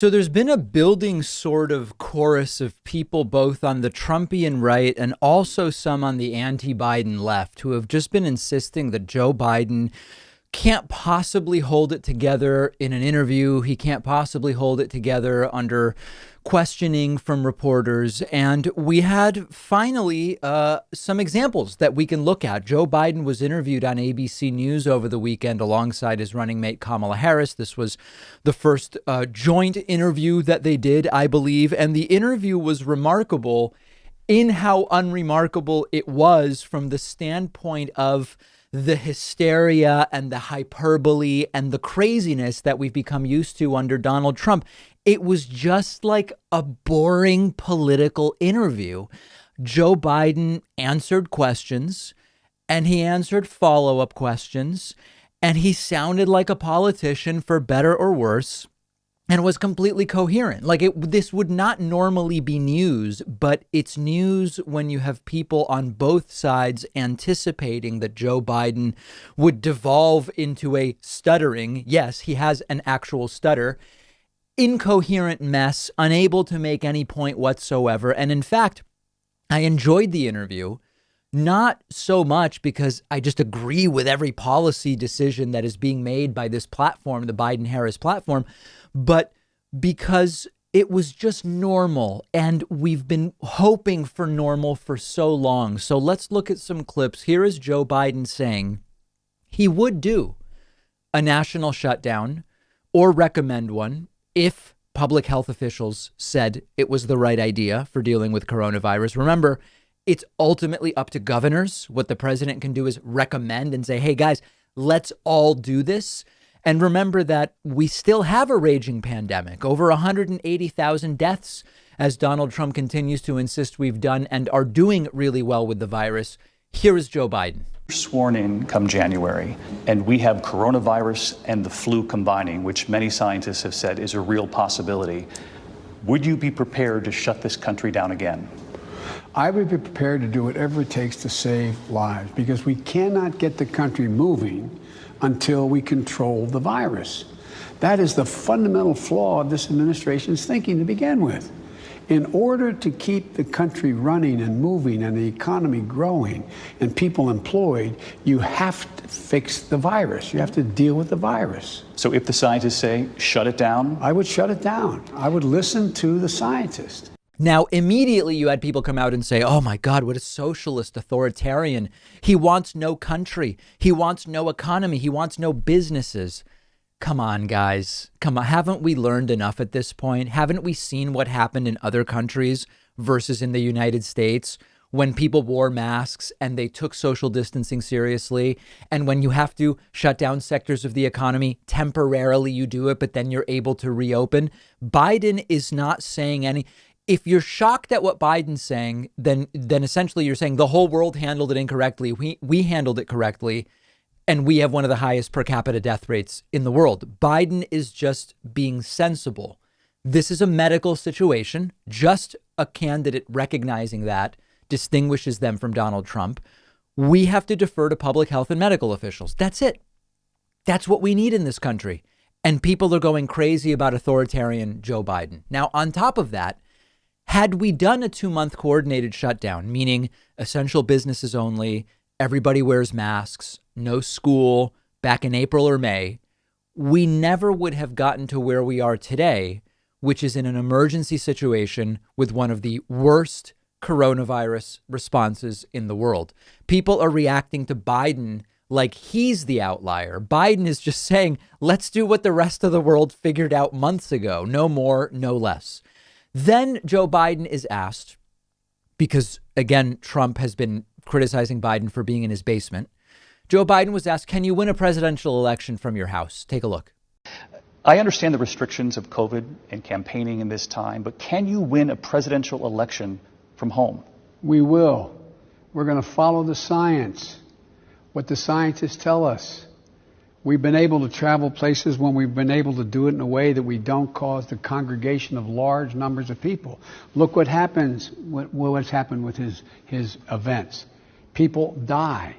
So there's been a building sort of chorus of people both on the Trumpian right and also some on the anti-Biden left who have just been insisting that Joe Biden can't possibly hold it together in an interview. He can't possibly hold it together under questioning from reporters. And we had finally some examples that we can look at. Joe Biden was interviewed on ABC News over the weekend alongside his running mate Kamala Harris. This was the first joint interview that they did, I believe. And the interview was remarkable in how unremarkable it was from the standpoint of the hysteria and the hyperbole and the craziness that we've become used to under Donald Trump. It was just like a boring political interview. Joe Biden answered questions and he answered follow-up questions, and he sounded like a politician, for better or worse, and was completely coherent. This would not normally be news, but it's news when you have people on both sides anticipating that Joe Biden would devolve into a stuttering, yes, he has an actual stutter, incoherent mess, unable to make any point whatsoever. And in fact, I enjoyed the interview, not so much because I just agree with every policy decision that is being made by this platform, the Biden-Harris platform, but because it was just normal, and we've been hoping for normal for so long. So let's look at some clips. Here is Joe Biden saying he would do a national shutdown or recommend one if public health officials said it was the right idea for dealing with coronavirus. Remember, it's ultimately up to governors. What the president can do is recommend and say, hey, guys, let's all do this. And remember that we still have a raging pandemic, over 180,000 deaths, as Donald Trump continues to insist we've done and are doing really well with the virus. Here is Joe Biden. Sworn in come January, and we have coronavirus and the flu combining, which many scientists have said is a real possibility. Would you be prepared to shut this country down again? I would be prepared to do whatever it takes to save lives, because we cannot get the country moving until we control the virus. That is the fundamental flaw of this administration's thinking to begin with. In order to keep the country running and moving and the economy growing and people employed, you have to fix the virus. You have to deal with the virus. So if the scientists say shut it down? I would shut it down. I would listen to the scientists. Now, immediately you had people come out and say, oh, my God, what a socialist authoritarian. He wants no country. He wants no economy. He wants no businesses. Come on, guys. Come on. Haven't we learned enough at this point? Haven't we seen what happened in other countries versus in the United States when people wore masks and they took social distancing seriously? And when you have to shut down sectors of the economy, temporarily you do it, but then you're able to reopen. Biden is not saying any. If you're shocked at what Biden's saying, then essentially you're saying the whole world handled it incorrectly. We handled it correctly, and we have one of the highest per capita death rates in the world. Biden is just being sensible. This is a medical situation. Just a candidate recognizing that distinguishes them from Donald Trump. We have to defer to public health and medical officials. That's it. That's what we need in this country. And people are going crazy about authoritarian Joe Biden. Now, on top of that, had we done a 2-month coordinated shutdown, meaning essential businesses only, everybody wears masks, no school, back in April or May, we never would have gotten to where we are today, which is in an emergency situation with one of the worst coronavirus responses in the world. People are reacting to Biden like he's the outlier. Biden is just saying, let's do what the rest of the world figured out months ago. No more, no less. Then Joe Biden is asked, because, again, Trump has been criticizing Biden for being in his basement. Joe Biden was asked, can you win a presidential election from your house? Take a look. I understand the restrictions of COVID and campaigning in this time, but can you win a presidential election from home? We will. We're going to follow the science, what the scientists tell us. We've been able to travel places when we've been able to do it in a way that we don't cause the congregation of large numbers of people. Look what happens, what's happened with his events. People die.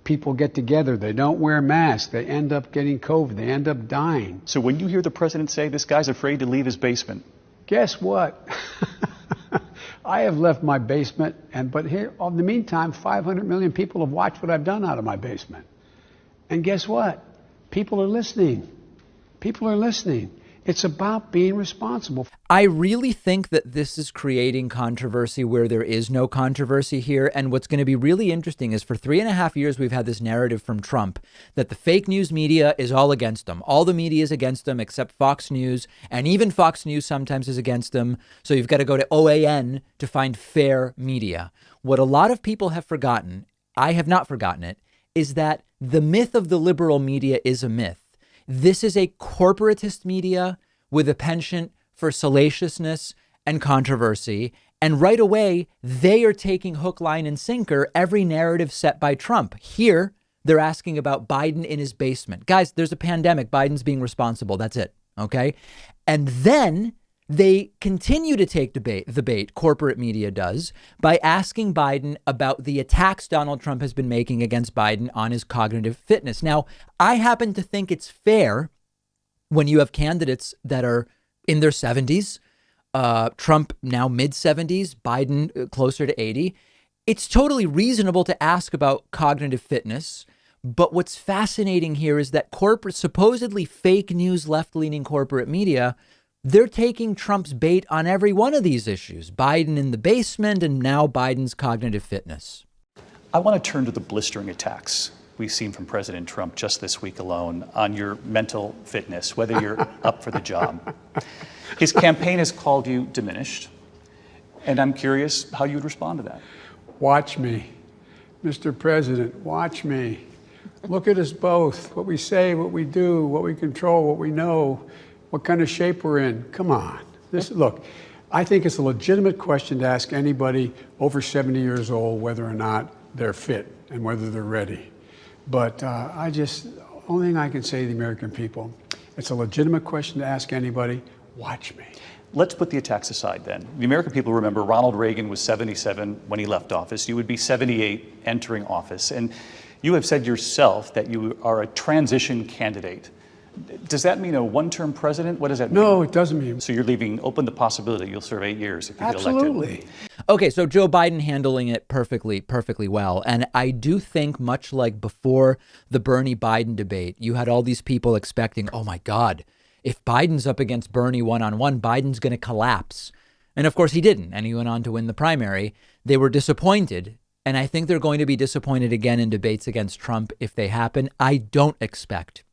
people get together, they don't wear masks, they end up getting COVID, they end up dying. So when you hear the president say this guy's afraid to leave his basement, guess what? I have left my basement, but here, in the meantime, 500 million people have watched what I've done out of my basement. And guess what? People are listening. People are listening. It's about being responsible. I really think that this is creating controversy where there is no controversy here. And what's going to be really interesting is for 3.5 years, we've had this narrative from Trump that the fake news media is all against him. All the media is against him except Fox News. And even Fox News sometimes is against him. So you've got to go to OAN to find fair media. What a lot of people have forgotten, I have not forgotten it, is that the myth of the liberal media is a myth. This is a corporatist media with a penchant for salaciousness and controversy. And right away, they are taking hook, line, and sinker every narrative set by Trump. Here, they're asking about Biden in his basement. Guys, there's a pandemic. Biden's being responsible. That's it. Okay. And then they continue to take the bait, corporate media does, by asking Biden about the attacks Donald Trump has been making against Biden on his cognitive fitness. Now, I happen to think it's fair when you have candidates that are in their 70s, Trump now mid 70s, Biden closer to 80. It's totally reasonable to ask about cognitive fitness. But what's fascinating here is that supposedly fake news, left-leaning corporate media, they're taking Trump's bait on every one of these issues. Biden in the basement and now Biden's cognitive fitness. I want to turn to the blistering attacks we've seen from President Trump just this week alone on your mental fitness, whether you're up for the job. His campaign has called you diminished, and I'm curious how you would respond to that. Watch me, Mr. President, watch me. Look at us both, what we say, what we do, what we control, what we know, what kind of shape we're in. Come on. Look, I think it's a legitimate question to ask anybody over 70 years old whether or not they're fit and whether they're ready. But only thing I can say to the American people, it's a legitimate question to ask anybody. Watch me. Let's put the attacks aside then. The American people remember Ronald Reagan was 77 when he left office. You would be 78 entering office. And you have said yourself that you are a transition candidate. Does that mean a one-term president? What does that mean? No, it doesn't mean. So you're leaving open the possibility you'll serve 8 years if you get elected. Absolutely. Okay, so Joe Biden handling it perfectly well. And I do think much like before the Bernie Biden debate, you had all these people expecting, oh my God, if Biden's up against Bernie one-on-one, Biden's going to collapse. And of course he didn't. And he went on to win the primary. They were disappointed. And I think they're going to be disappointed again in debates against Trump if they happen. I don't expect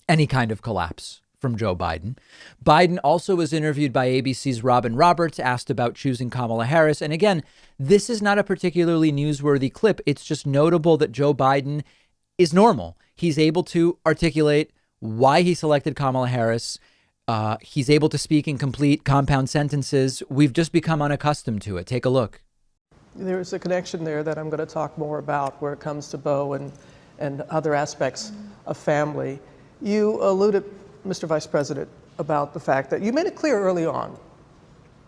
any kind of collapse from Joe Biden. Biden also was interviewed by ABC's Robin Roberts, asked about choosing Kamala Harris. And again, this is not a particularly newsworthy clip. It's just notable that Joe Biden is normal. He's able to articulate why he selected Kamala Harris. He's able to speak in complete compound sentences. We've just become unaccustomed to it. Take a look. There's a connection there that I'm going to talk more about where it comes to Beau and other aspects of family. You alluded, Mr. Vice President, about the fact that you made it clear early on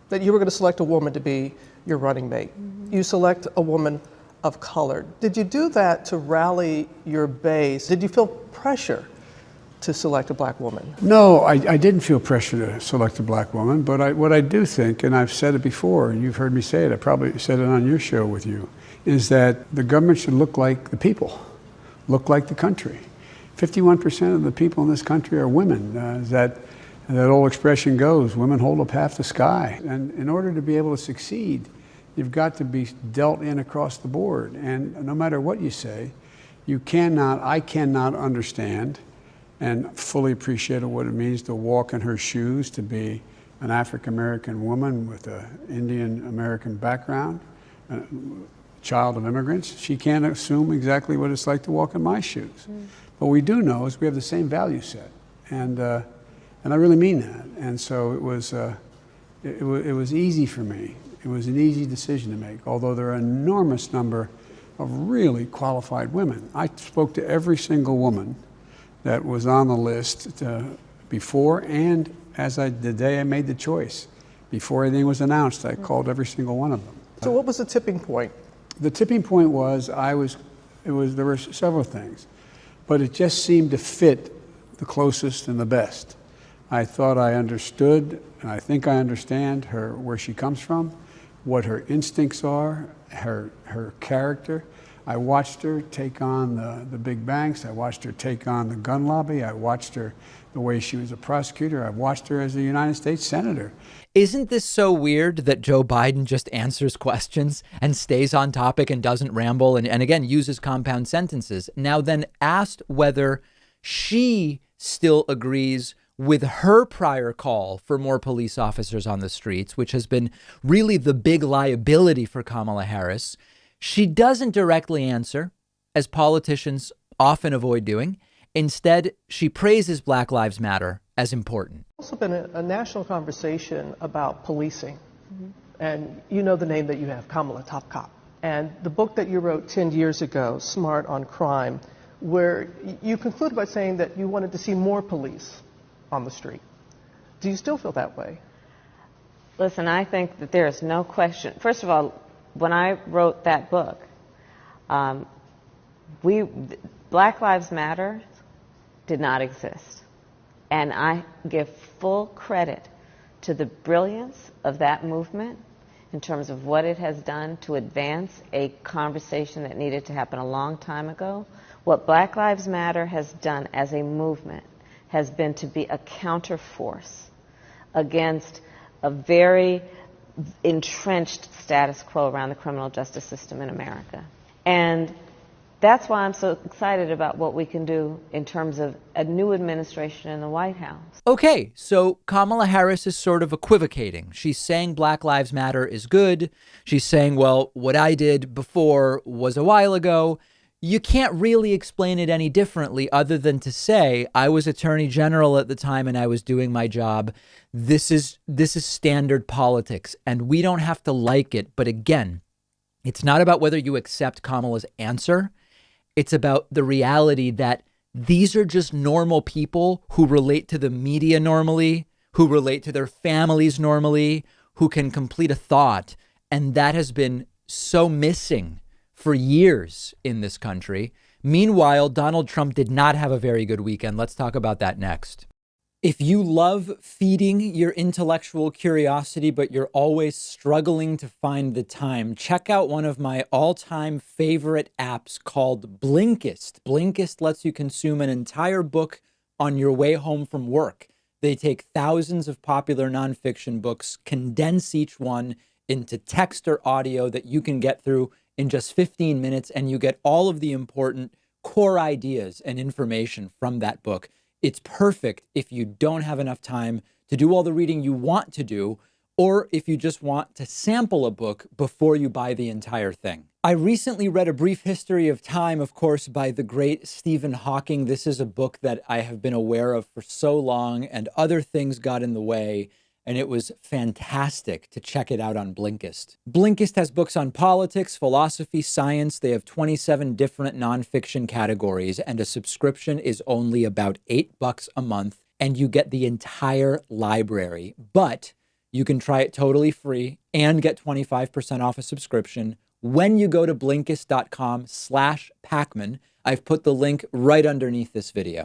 that you were going to select a woman to be your running mate. You select a woman of color. Did you do that to rally your base? Did you feel pressure to select a black woman? No, I didn't feel pressure to select a black woman, but what I do think, and I've said it before, and you've heard me say it, I probably said it on your show with you, is that the government should look like the people, look like the country. 51% of the people in this country are women. As that old expression goes, women hold up half the sky. And in order to be able to succeed, you've got to be dealt in across the board. And no matter what you say, I cannot understand and fully appreciate what it means to walk in her shoes, to be an African-American woman with an Indian-American background, a child of immigrants. She can't assume exactly what it's like to walk in my shoes. What we do know is we have the same value set, and I really mean that. And so it was easy for me. It was an easy decision to make, although there are an enormous number of really qualified women. I spoke to every single woman that was on the list before and the day I made the choice. Before anything was announced, I called every single one of them. So what was the tipping point? The tipping point was There were several things, but it just seemed to fit the closest and the best. I thought I understood, and I think I understand where she comes from, what her instincts are, her character. I watched her take on the big banks. I watched her take on the gun lobby. I watched her the way she was a prosecutor. I watched her as a United States senator. Isn't this so weird that Joe Biden just answers questions and stays on topic and doesn't ramble and again, uses compound sentences? Now then, asked whether she still agrees with her prior call for more police officers on the streets, which has been really the big liability for Kamala Harris, she doesn't directly answer, as politicians often avoid doing. Instead, she praises Black Lives Matter as important. There's also been a national conversation about policing. And you know the name that you have, Kamala, Top Cop. And the book that you wrote 10 years ago, Smart on Crime, where you concluded by saying that you wanted to see more police on the street. Do you still feel that way? Listen, I think that there is no question. First of all, when I wrote that book, Black Lives Matter did not exist. And I give full credit to the brilliance of that movement in terms of what it has done to advance a conversation that needed to happen a long time ago. What Black Lives Matter has done as a movement has been to be a counterforce against a very entrenched status quo around the criminal justice system in America. And that's why I'm so excited about what we can do in terms of a new administration in the White House. Okay, so Kamala Harris is sort of equivocating. She's saying Black Lives Matter is good. She's saying, well, what I did before was a while ago. You can't really explain it any differently other than to say I was Attorney General at the time and I was doing my job. This is standard politics and we don't have to like it. But again, it's not about whether you accept Kamala's answer. It's about the reality that these are just normal people who relate to the media normally, who relate to their families normally, who can complete a thought. And that has been so missing for years in this country. Meanwhile, Donald Trump did not have a very good weekend. Let's talk about that next. If you love feeding your intellectual curiosity, but you're always struggling to find the time, check out one of my all-time favorite apps called Blinkist. Blinkist lets you consume an entire book on your way home from work. They take thousands of popular nonfiction books, condense each one into text or audio that you can get through in just 15 minutes, and you get all of the important core ideas and information from that book. It's perfect if you don't have enough time to do all the reading you want to do, or if you just want to sample a book before you buy the entire thing. I recently read A Brief History of Time, of course, by the great Stephen Hawking. This is a book that I have been aware of for so long, and other things got in the way, and it was fantastic to check it out on Blinkist. Blinkist has books on politics, philosophy, science. They have 27 different nonfiction categories, and a subscription is only about $8 a month, and you get the entire library. But you can try it totally free and get 25% off a subscription when you go to Blinkist.com/Pakman. I've put the link right underneath this video.